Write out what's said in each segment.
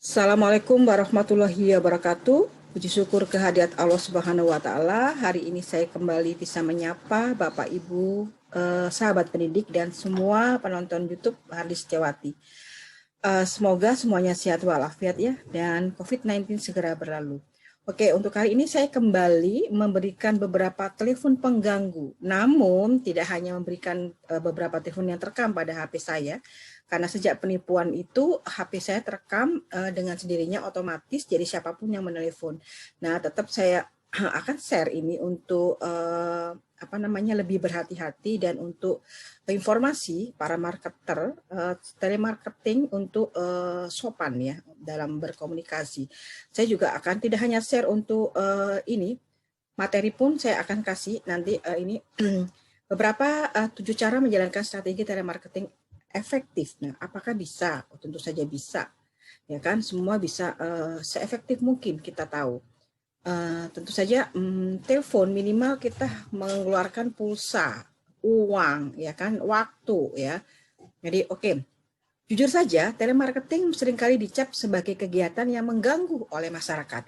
Assalamualaikum warahmatullahi wabarakatuh. Puji syukur kehadirat Allah Subhanahu wa taala. Hari ini saya kembali bisa menyapa Bapak Ibu, sahabat pendidik dan semua penonton YouTube Hardi Setiawati. Semoga semuanya sehat walafiat ya dan COVID-19 segera berlalu. Oke, untuk hari ini saya kembali memberikan beberapa telepon pengganggu. Namun tidak hanya memberikan beberapa telepon yang terekam pada HP saya, karena sejak penipuan itu HP saya terekam dengan sendirinya otomatis, jadi siapapun yang menelepon. Nah, tetap saya akan share ini untuk lebih berhati-hati dan untuk informasi para marketer, telemarketing untuk sopan ya dalam berkomunikasi. Saya juga akan tidak hanya share untuk ini, materi pun saya akan kasih nanti ini beberapa 7 cara menjalankan strategi telemarketing efektif. Nah, apakah bisa? Oh, tentu saja bisa. Ya kan, semua bisa seefektif mungkin kita tahu. Tentu saja telepon minimal kita mengeluarkan pulsa, uang, ya kan, waktu ya. Jadi jujur saja telemarketing seringkali dicap sebagai kegiatan yang mengganggu oleh masyarakat.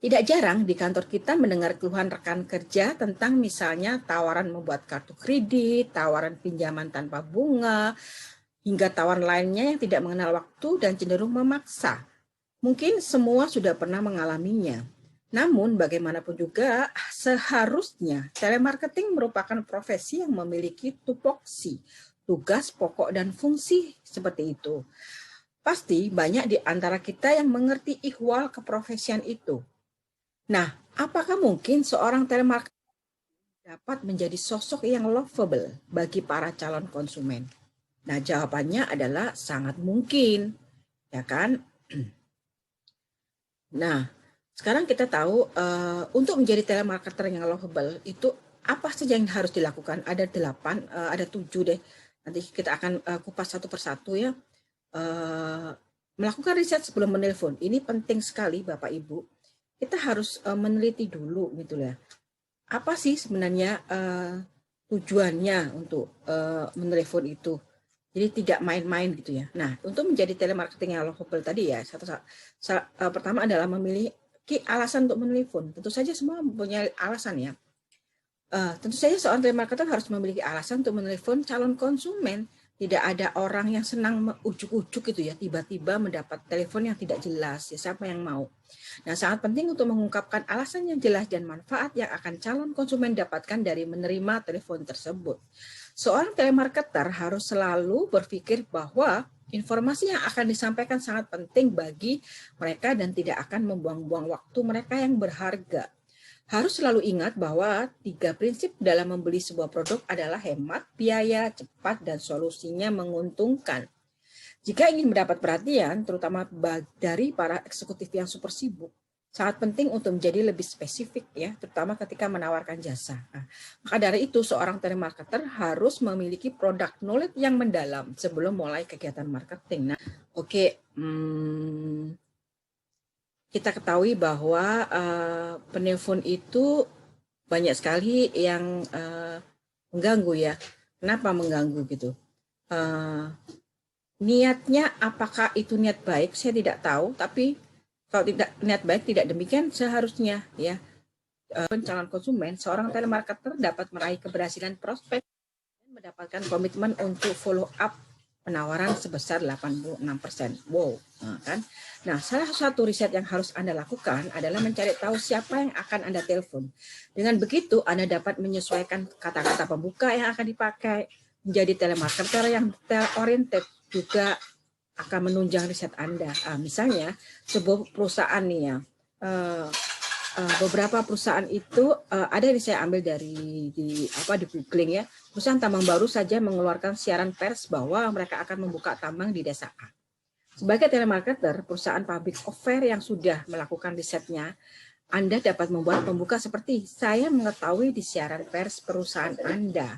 Tidak jarang di kantor kita mendengar keluhan rekan kerja tentang misalnya tawaran membuat kartu kredit, tawaran pinjaman tanpa bunga, hingga tawaran lainnya yang tidak mengenal waktu dan cenderung memaksa. Mungkin semua sudah pernah mengalaminya. Namun bagaimanapun juga seharusnya telemarketing merupakan profesi yang memiliki tupoksi, tugas pokok dan fungsi seperti itu. Pasti banyak di antara kita yang mengerti ihwal keprofesian itu. Nah, apakah mungkin seorang telemarketer dapat menjadi sosok yang lovable bagi para calon konsumen? Nah, jawabannya adalah sangat mungkin, ya kan? Nah, sekarang kita tahu untuk menjadi telemarketer yang lovable itu apa saja yang harus dilakukan? Ada 8, ada 7 deh. Nanti kita akan kupas satu persatu ya. Melakukan riset sebelum menelpon. Ini penting sekali Bapak Ibu. Kita harus meneliti dulu gitu ya. Apa sih sebenarnya tujuannya untuk menelpon itu? Jadi tidak main-main gitu ya. Nah, untuk menjadi telemarketing yang lovable tadi ya, pertama adalah memiliki alasan untuk menelpon. Tentu saja semua mempunyai alasan ya. Tentu saja seorang telemarketer harus memiliki alasan untuk menelpon calon konsumen. Tidak ada orang yang senang ujuk-ujuk gitu ya, tiba-tiba mendapat telepon yang tidak jelas. Ya, siapa yang mau? Nah, sangat penting untuk mengungkapkan alasan yang jelas dan manfaat yang akan calon konsumen dapatkan dari menerima telepon tersebut. Seorang telemarketer harus selalu berpikir bahwa informasi yang akan disampaikan sangat penting bagi mereka dan tidak akan membuang-buang waktu mereka yang berharga. Harus selalu ingat bahwa 3 prinsip dalam membeli sebuah produk adalah hemat, biaya, cepat, dan solusinya menguntungkan. Jika ingin mendapat perhatian, terutama dari para eksekutif yang super sibuk, sangat penting untuk menjadi lebih spesifik ya, terutama ketika menawarkan jasa. Nah, maka dari itu seorang telemarketer harus memiliki product knowledge yang mendalam sebelum mulai kegiatan marketing. Nah, kita ketahui bahwa penelpon itu banyak sekali yang mengganggu ya. Kenapa mengganggu gitu? Niatnya apakah itu niat baik? Saya tidak tahu, tapi kalau tidak niat baik tidak demikian seharusnya ya. Calon konsumen, seorang telemarketer dapat meraih keberhasilan prospek dan mendapatkan komitmen untuk follow up penawaran sebesar 86%. Wow, kan? Nah, salah satu riset yang harus Anda lakukan adalah mencari tahu siapa yang akan Anda telepon. Dengan begitu, Anda dapat menyesuaikan kata-kata pembuka yang akan dipakai. Menjadi telemarketer yang detail-oriented juga akan menunjang riset Anda. Misalnya, sebuah perusahaan nih ya, beberapa perusahaan itu ada yang saya ambil dari di googling ya. Perusahaan tambang baru saja mengeluarkan siaran pers bahwa mereka akan membuka tambang di desa A. Sebagai telemarketer, perusahaan public affair yang sudah melakukan risetnya, Anda dapat membuat pembuka seperti, saya mengetahui di siaran pers perusahaan Anda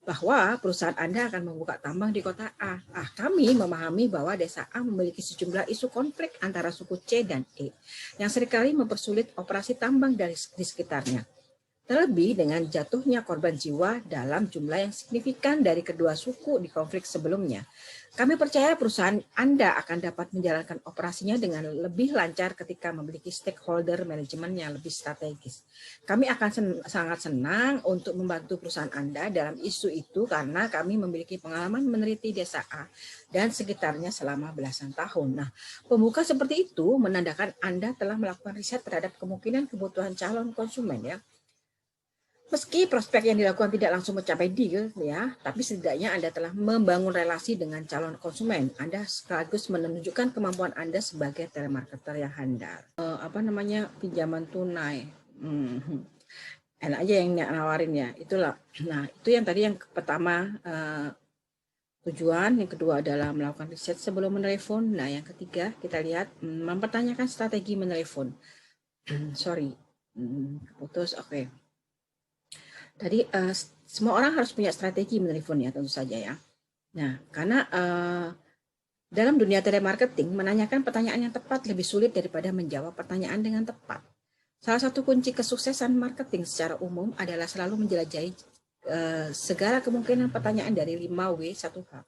bahwa perusahaan Anda akan membuka tambang di kota A. Kami memahami bahwa desa A memiliki sejumlah isu konflik antara suku C dan E yang seringkali mempersulit operasi tambang di sekitarnya. Terlebih dengan jatuhnya korban jiwa dalam jumlah yang signifikan dari kedua suku di konflik sebelumnya. Kami percaya perusahaan Anda akan dapat menjalankan operasinya dengan lebih lancar ketika memiliki stakeholder manajemen yang lebih strategis. Kami akan sangat senang untuk membantu perusahaan Anda dalam isu itu karena kami memiliki pengalaman meneliti desa A dan sekitarnya selama belasan tahun. Nah, pembuka seperti itu menandakan Anda telah melakukan riset terhadap kemungkinan kebutuhan calon konsumen ya. Meski prospek yang dilakukan tidak langsung mencapai deal, ya, tapi setidaknya Anda telah membangun relasi dengan calon konsumen. Anda sekaligus menunjukkan kemampuan Anda sebagai telemarketer yang handal. Pinjaman tunai. Enak aja yang nawarin ya, itulah. Nah, itu yang tadi yang pertama tujuan, yang kedua adalah melakukan riset sebelum menelepon. Nah, yang ketiga kita lihat mempertanyakan strategi menelepon. Putus, oke. Tadi semua orang harus punya strategi menelepon ya, tentu saja ya. Nah, karena dalam dunia telemarketing, menanyakan pertanyaan yang tepat lebih sulit daripada menjawab pertanyaan dengan tepat. Salah satu kunci kesuksesan marketing secara umum adalah selalu menjelajahi segala kemungkinan pertanyaan dari 5W 1H.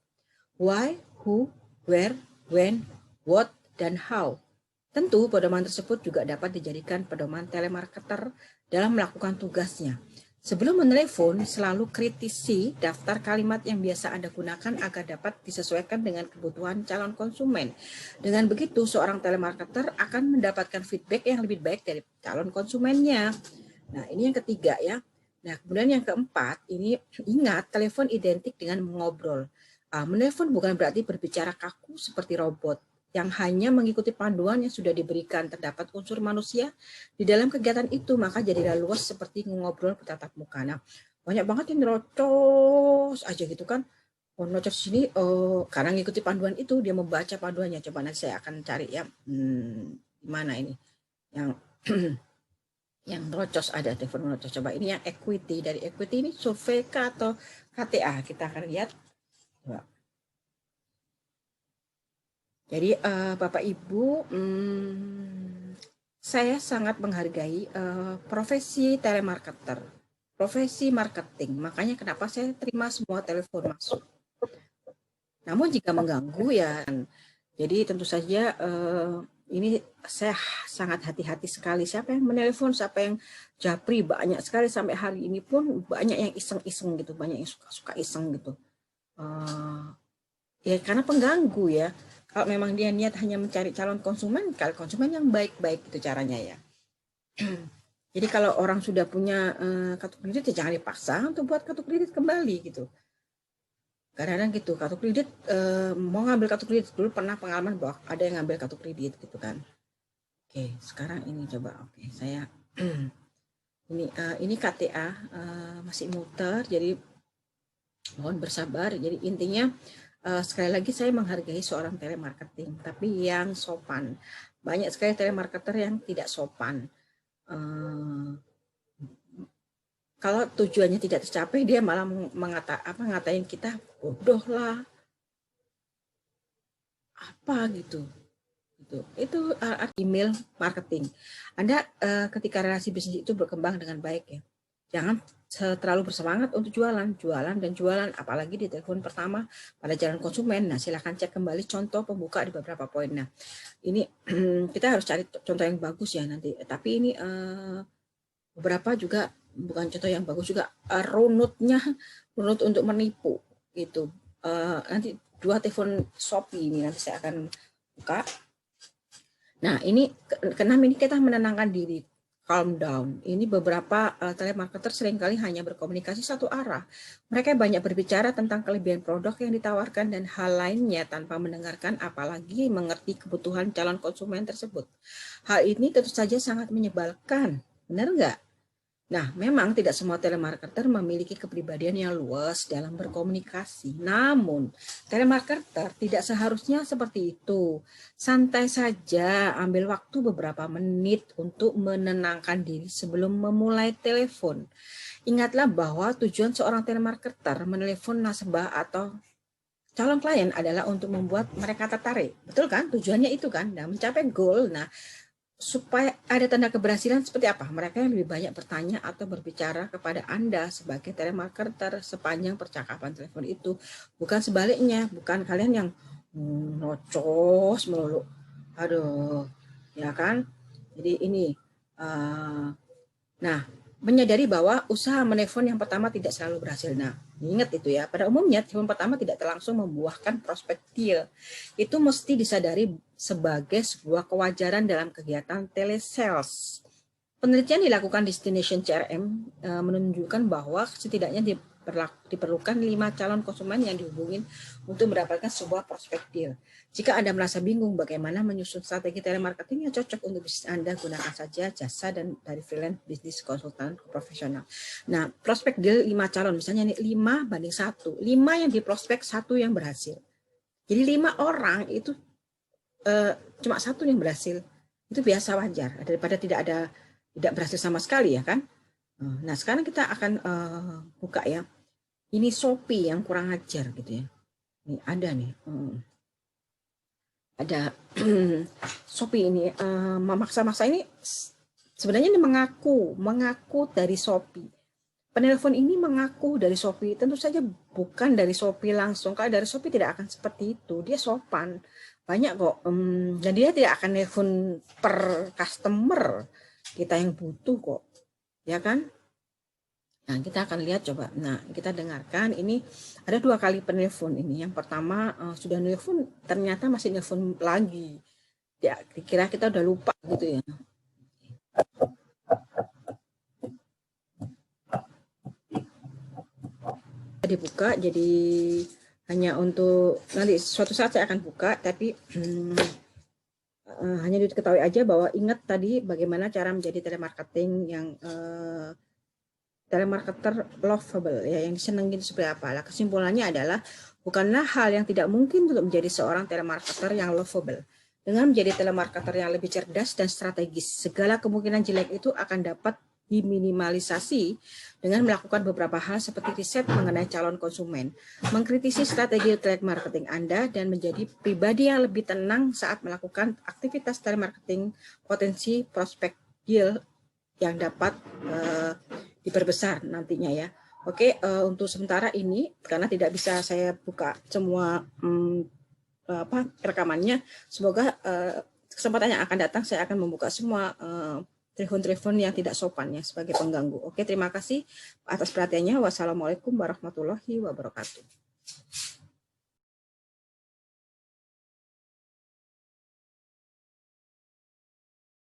Why, who, where, when, what, dan how. Tentu pedoman tersebut juga dapat dijadikan pedoman telemarketer dalam melakukan tugasnya. Sebelum menelepon, selalu kritisi daftar kalimat yang biasa Anda gunakan agar dapat disesuaikan dengan kebutuhan calon konsumen. Dengan begitu, seorang telemarketer akan mendapatkan feedback yang lebih baik dari calon konsumennya. Nah, ini yang ketiga ya. Nah, kemudian yang keempat, ini ingat, telepon identik dengan mengobrol. Menelepon bukan berarti berbicara kaku seperti robot yang hanya mengikuti panduan yang sudah diberikan. Terdapat unsur manusia di dalam kegiatan itu, maka jadilah luas seperti ngobrol bertatap muka. Nah, banyak banget yang nerocos aja gitu kan. Nerocos sini karena ngikuti panduan itu, dia membaca panduannya. Coba nanti saya akan cari ya, mana ini yang yang nerocos, ada telepon nerocos. Coba ini yang equity, dari equity ini survei K atau KTA, kita akan lihat. Jadi Bapak Ibu, saya sangat menghargai profesi telemarketer, profesi marketing. Makanya kenapa saya terima semua telepon masuk. Namun jika mengganggu ya, jadi tentu saja ini saya sangat hati-hati sekali. Siapa yang menelepon, siapa yang japri, banyak sekali sampai hari ini pun banyak yang iseng-iseng gitu, banyak yang suka-suka iseng gitu. Ya karena pengganggu ya. Kalau memang dia niat hanya mencari calon konsumen, kalau konsumen yang baik-baik itu caranya ya. Jadi kalau orang sudah punya kartu kredit ya jangan dipaksa untuk buat kartu kredit kembali gitu. Kadang-kadang gitu, kartu kredit mau ngambil kartu kredit dulu pernah pengalaman bahwa ada yang ngambil kartu kredit gitu kan. Oke, sekarang ini coba. Oke, saya ini KTA masih muter, jadi mohon bersabar. Jadi intinya sekali lagi saya menghargai seorang telemarketing, tapi yang sopan. Banyak sekali telemarketer yang tidak sopan. Kalau tujuannya tidak tercapai, dia malah ngatain kita bodoh lah, apa gitu. Itu email marketing. Anda ketika relasi bisnis itu berkembang dengan baik ya, jangan terlalu bersemangat untuk jualan, apalagi di telepon pertama pada jalan konsumen. Nah, silahkan cek kembali contoh pembuka di beberapa poin. Nah, ini kita harus cari contoh yang bagus ya nanti. Tapi ini beberapa juga bukan contoh yang bagus juga, runut untuk menipu gitu. Nanti 2 telepon Shopee ini nanti saya akan buka. Nah, ini keenam ini kita menenangkan diri. Calm down. Ini beberapa telemarketer seringkali hanya berkomunikasi satu arah. Mereka banyak berbicara tentang kelebihan produk yang ditawarkan dan hal lainnya tanpa mendengarkan apalagi mengerti kebutuhan calon konsumen tersebut. Hal ini tentu saja sangat menyebalkan. Benar nggak? Nah, memang tidak semua telemarketer memiliki kepribadian yang luas dalam berkomunikasi. Namun, telemarketer tidak seharusnya seperti itu. Santai saja, ambil waktu beberapa menit untuk menenangkan diri sebelum memulai telepon. Ingatlah bahwa tujuan seorang telemarketer menelepon nasabah atau calon klien adalah untuk membuat mereka tertarik. Betul kan? Tujuannya itu kan, nah, mencapai goal. Nah, supaya ada tanda keberhasilan seperti apa? Mereka yang lebih banyak bertanya atau berbicara kepada Anda sebagai telemarketer sepanjang percakapan telepon itu. Bukan sebaliknya, bukan kalian yang nocos melulu. Aduh, ya kan? Jadi ini, nah, menyadari bahwa usaha menelpon yang pertama tidak selalu berhasil. Nah, ingat itu ya, pada umumnya telepon pertama tidak langsung membuahkan prospek deal. Itu mesti disadari sebagai sebuah kewajaran dalam kegiatan telesales. Penelitian dilakukan Destination CRM menunjukkan bahwa setidaknya diperlukan 5 calon konsumen yang dihubungin untuk mendapatkan sebuah prospek deal. Jika Anda merasa bingung bagaimana menyusun strategi telemarketing yang cocok untuk bisnis Anda, gunakan saja jasa dan dari freelance bisnis konsultan profesional. Nah, prospek deal 5 calon, misalnya nih 5 banding 1. 5 yang diprospek, 1 yang berhasil. Jadi 5 orang itu cuma 1 yang berhasil. Itu biasa, wajar daripada tidak berhasil sama sekali, ya kan? Nah, sekarang kita akan buka ya. Ini Shopee yang kurang ajar gitu ya. Ini ada nih. Ada Shopee ini memaksa-maksa ini sebenarnya ini mengaku dari Shopee. Penelpon ini mengaku dari Shopee, tentu saja bukan dari Shopee langsung. Kalau dari Shopee tidak akan seperti itu, dia sopan. Banyak kok, dan dia tidak akan telepon per customer kita yang butuh kok, ya kan? Nah, kita akan lihat coba. Nah, kita dengarkan ini ada 2 kali penelpon ini. Yang pertama sudah nelpon, ternyata masih nelpon lagi. Ya, kira kita udah lupa gitu ya. Dibuka, jadi hanya untuk nanti suatu saat saya akan buka, tapi hanya diketahui aja bahwa ingat tadi bagaimana cara menjadi telemarketing yang telemarketer lovable ya, yang disenengin seperti apa. Lah, kesimpulannya adalah bukanlah hal yang tidak mungkin untuk menjadi seorang telemarketer yang lovable. Dengan menjadi telemarketer yang lebih cerdas dan strategis, segala kemungkinan jelek itu akan dapat diminimalisasi dengan melakukan beberapa hal seperti riset mengenai calon konsumen, mengkritisi strategi telemarketing Anda, dan menjadi pribadi yang lebih tenang saat melakukan aktivitas telemarketing. Potensi prospek deal yang dapat diperbesar nantinya ya. Oke, untuk sementara ini karena tidak bisa saya buka semua rekamannya, semoga kesempatan yang akan datang saya akan membuka semua telepon-telepon yang tidak sopan ya sebagai pengganggu. Oke, terima kasih atas perhatiannya. Wassalamualaikum warahmatullahi wabarakatuh.